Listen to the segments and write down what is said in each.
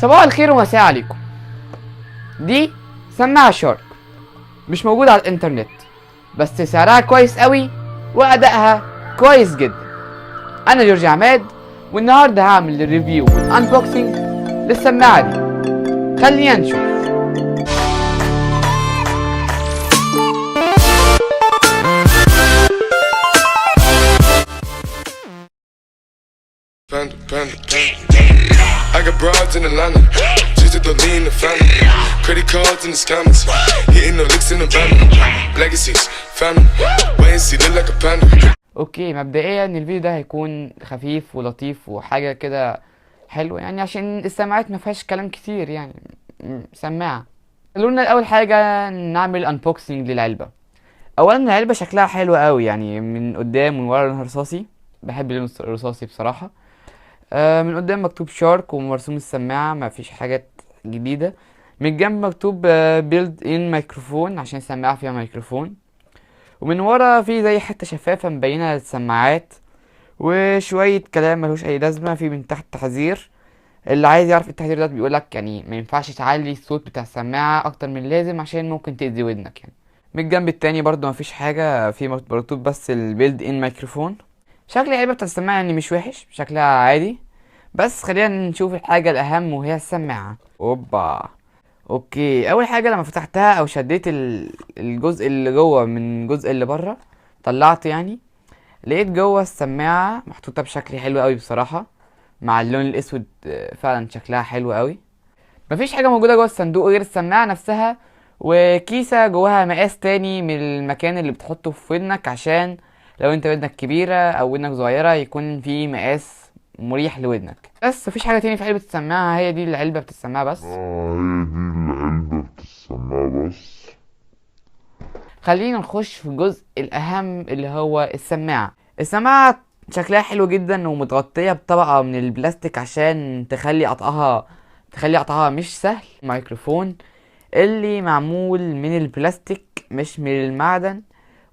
صباح الخير ومساء عليكم. دي سماعة شارك، مش موجودة على الانترنت، بس سعرها كويس قوي وادائها كويس جدا. انا جورج عماد، والنهارده هعمل الريفيو والانبوكسنج للسماعة دي. خلينا نشوف. I got broads in Atlanta, just to lean the family. Credit cards in the scammers, hitting the licks in the van. Legacies, family, wait and see, look like a panda. اوكي، مبدئيا الفيديو ده هيكون خفيف ولطيف وحاجة كده حلوة، يعني عشان السماعات ما فيهاش كلام كتير، يعني سماعة. خلونا الاول حاجة نعمل انبوكسنج للعلبة. اولا العلبة شكلها حلو قوي، يعني من قدام ومن ورا لونها رصاصي، بحب اللون الرصاصي بصراحة. من قدام مكتوب شارك ومرسوم السماعة، ما فيش حاجات جديدة. من الجنب مكتوب بيلد ان ميكروفون، عشان السماعة فيها ميكروفون. ومن ورا في زي حتة شفافة مبينة للسماعات، وشوية كلام ملوش اي لازمة. في من تحت تحذير، اللي عايز يعرف التحذير ده بيقولك يعني ما ينفعش تعلي الصوت بتاع السماعة اكتر من اللازم، عشان ممكن تأذي ودنك يعني. من الجنب التاني برضو مفيش حاجة، في مكتوب بس البيلد ان ميكروفون. شكل العلبة بتاع السماعة يعني مش وحش، شكلها عادي. بس خلينا نشوف الحاجة الأهم، وهي السماعة. اوبا، اوكي. أول حاجة لما فتحتها أو شديت الجزء اللي جوه من الجزء اللي بره، طلعت يعني، لقيت جوه السماعة محطوطة بشكل حلو قوي بصراحة، مع اللون الأسود. فعلا شكلها حلو قوي. مفيش حاجة موجودة جوه الصندوق غير السماعة نفسها، وكيسة جواها مقاس تاني من المكان اللي بتحطه في ودنك، عشان لو انت ودنك كبيرة او ودنك صغيرة يكون في مقاس مريح لودنك. بس مفيش حاجة تاني في علبة السماعة، هي دي العلبة بتاع السماعة بس. خلينا نخش في الجزء الأهم اللي هو السماعة. السماعة شكلها حلو جدا، ومتغطية بطبقة من البلاستيك عشان تخلي قطعها مش سهل. ميكروفون اللي معمول من البلاستيك مش من المعدن،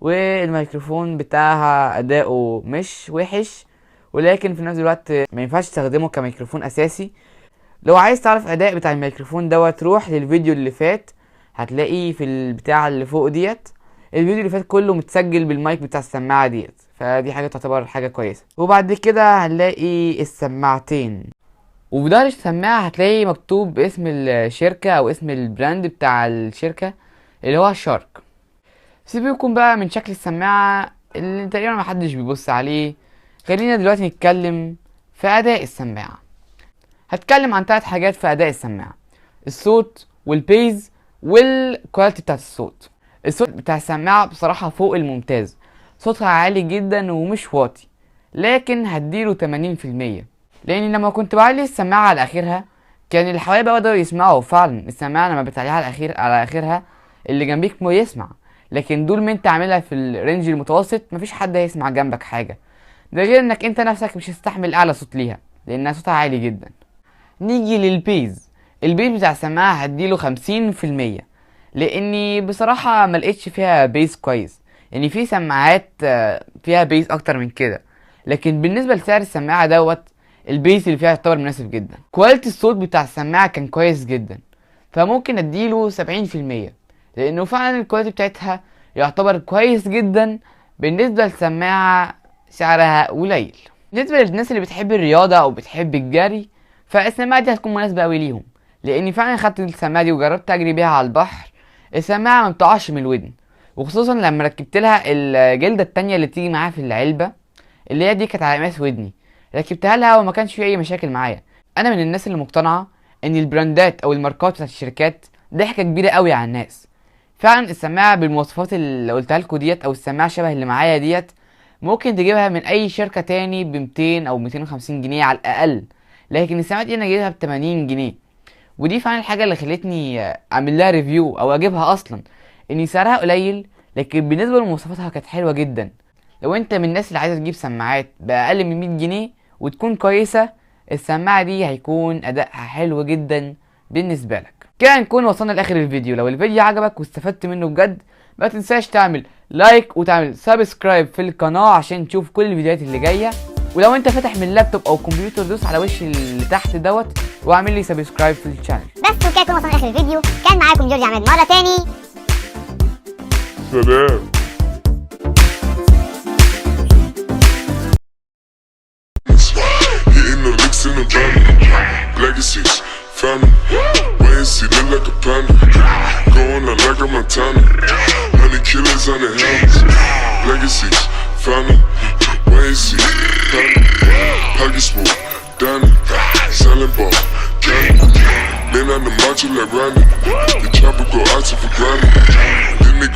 والميكروفون بتاعها اداؤه مش وحش، ولكن في نفس الوقت ما ينفعش تستخدمه كميكروفون اساسي. لو عايز تعرف اداء بتاع الميكروفون دوت، روح للفيديو اللي فات، هتلاقيه في البتاع اللي فوق ديت. الفيديو اللي فات كله متسجل بالمايك بتاع السماعة ديت، فدي حاجة تعتبر حاجة كويسة. وبعد كده هنلاقي السماعتين، وفي ظهر السماعة هتلاقي مكتوب اسم الشركة او اسم البراند بتاع الشركة اللي هو شارك. سيبكم بقى من شكل السماعة اللي تقريبا محدش بيبص عليه. خلينا دلوقتي نتكلم في اداء السماعة. هتكلم عن 3 حاجات في اداء السماعة: الصوت والبيز والكواليتي بتاعت الصوت. الصوت بتاع السماعة بصراحة فوق الممتاز، صوتها عالي جدا ومش واطي، لكن هديله 80%. لان لما كنت بعلي السماعة على اخرها، كان اللي حواليا بقى يقدروا يسمعوا. فعلا السماعة لما بتعليها على اخرها، اللي جنبيك مو يسمع، لكن دول ما انت عاملها في الرينج المتوسط، مفيش حد هيسمع جنبك حاجة. ده غير انك انت نفسك مش هتستحمل اعلى صوت ليها، لانها صوتها عالي جدا. نيجي للبيز. البيز بتاع السماعة هديله 50%، لاني بصراحة ملقتش فيها بيز كويس. يعني في سماعات فيها بيز اكتر من كده، لكن بالنسبة لسعر السماعة دوت، البيز اللي فيها يعتبر مناسب جدا. كواليتي الصوت بتاع السماعة كان كويس جدا، فممكن اديله 70%، لانه فعلا الكواليتي بتاعتها يعتبر كويس جدا بالنسبة لسماعة سعرها قليل. بالنسبة للناس اللي بتحب الرياضة او بتحب الجري، فالسماعة دي هتكون مناسبة اوي ليهم، لاني فعلا خدت السماعة دي وجربت اجري بيها على البحر. السماعة ما بتقعش من الودن، وخصوصا لما ركبت لها الجلدة التانية اللي بتيجي معاها في العلبة، اللي هي دي كانت على مقاس ودني. ركبتها لها وما كانش في اي مشاكل معايا. انا من الناس اللي مقتنعة ان البراندات او الماركات بتاعت الشركات ضحكة كبيرة قوي على الناس. فعلا السماعة بالمواصفات اللي قلتها لكم ديت، او السماعة شبه اللي معايا ديت، ممكن تجيبها من اي شركة تاني ب 200 او 250 جنيه على الاقل، لكن السماعة دي انا جايبها ب 80 جنيه. ودي فعلا الحاجة اللي خلتني اعمل لها ريفيو او اجيبها اصلا، ان سعرها قليل، لكن بالنسبة لمواصفاتها كانت حلوة جدا. لو انت من الناس اللي عايزة تجيب سماعات باقل من 100 جنيه وتكون كويسة، السماعة دي هيكون ادائها حلو جدا بالنسبة لك. كده نكون وصلنا لاخر الفيديو. لو الفيديو عجبك واستفدت منه بجد، ما تنساش تعمل لايك وتعمل سبسكرايب في القناة عشان تشوف كل الفيديوهات اللي جاية. ولو انت فاتح من لابتوب او كمبيوتر، دوس على وش اللي تحت دوت واعمل لي سبسكرايب في الشانل. بس وكده كنا وصلنا لاخر الفيديو. كان معاكم جورج عماد مره تاني. سلام. Hitting the licks in the van. Legacies, family. Wait and see, look like a panda. Going out like a Montana. 100 killers on the helmets. Legacies, family. Wait and see, family. Pocket smooth, Danny. Selling ball, candy. Then on the macho like Randy. The chopper go out to for granted.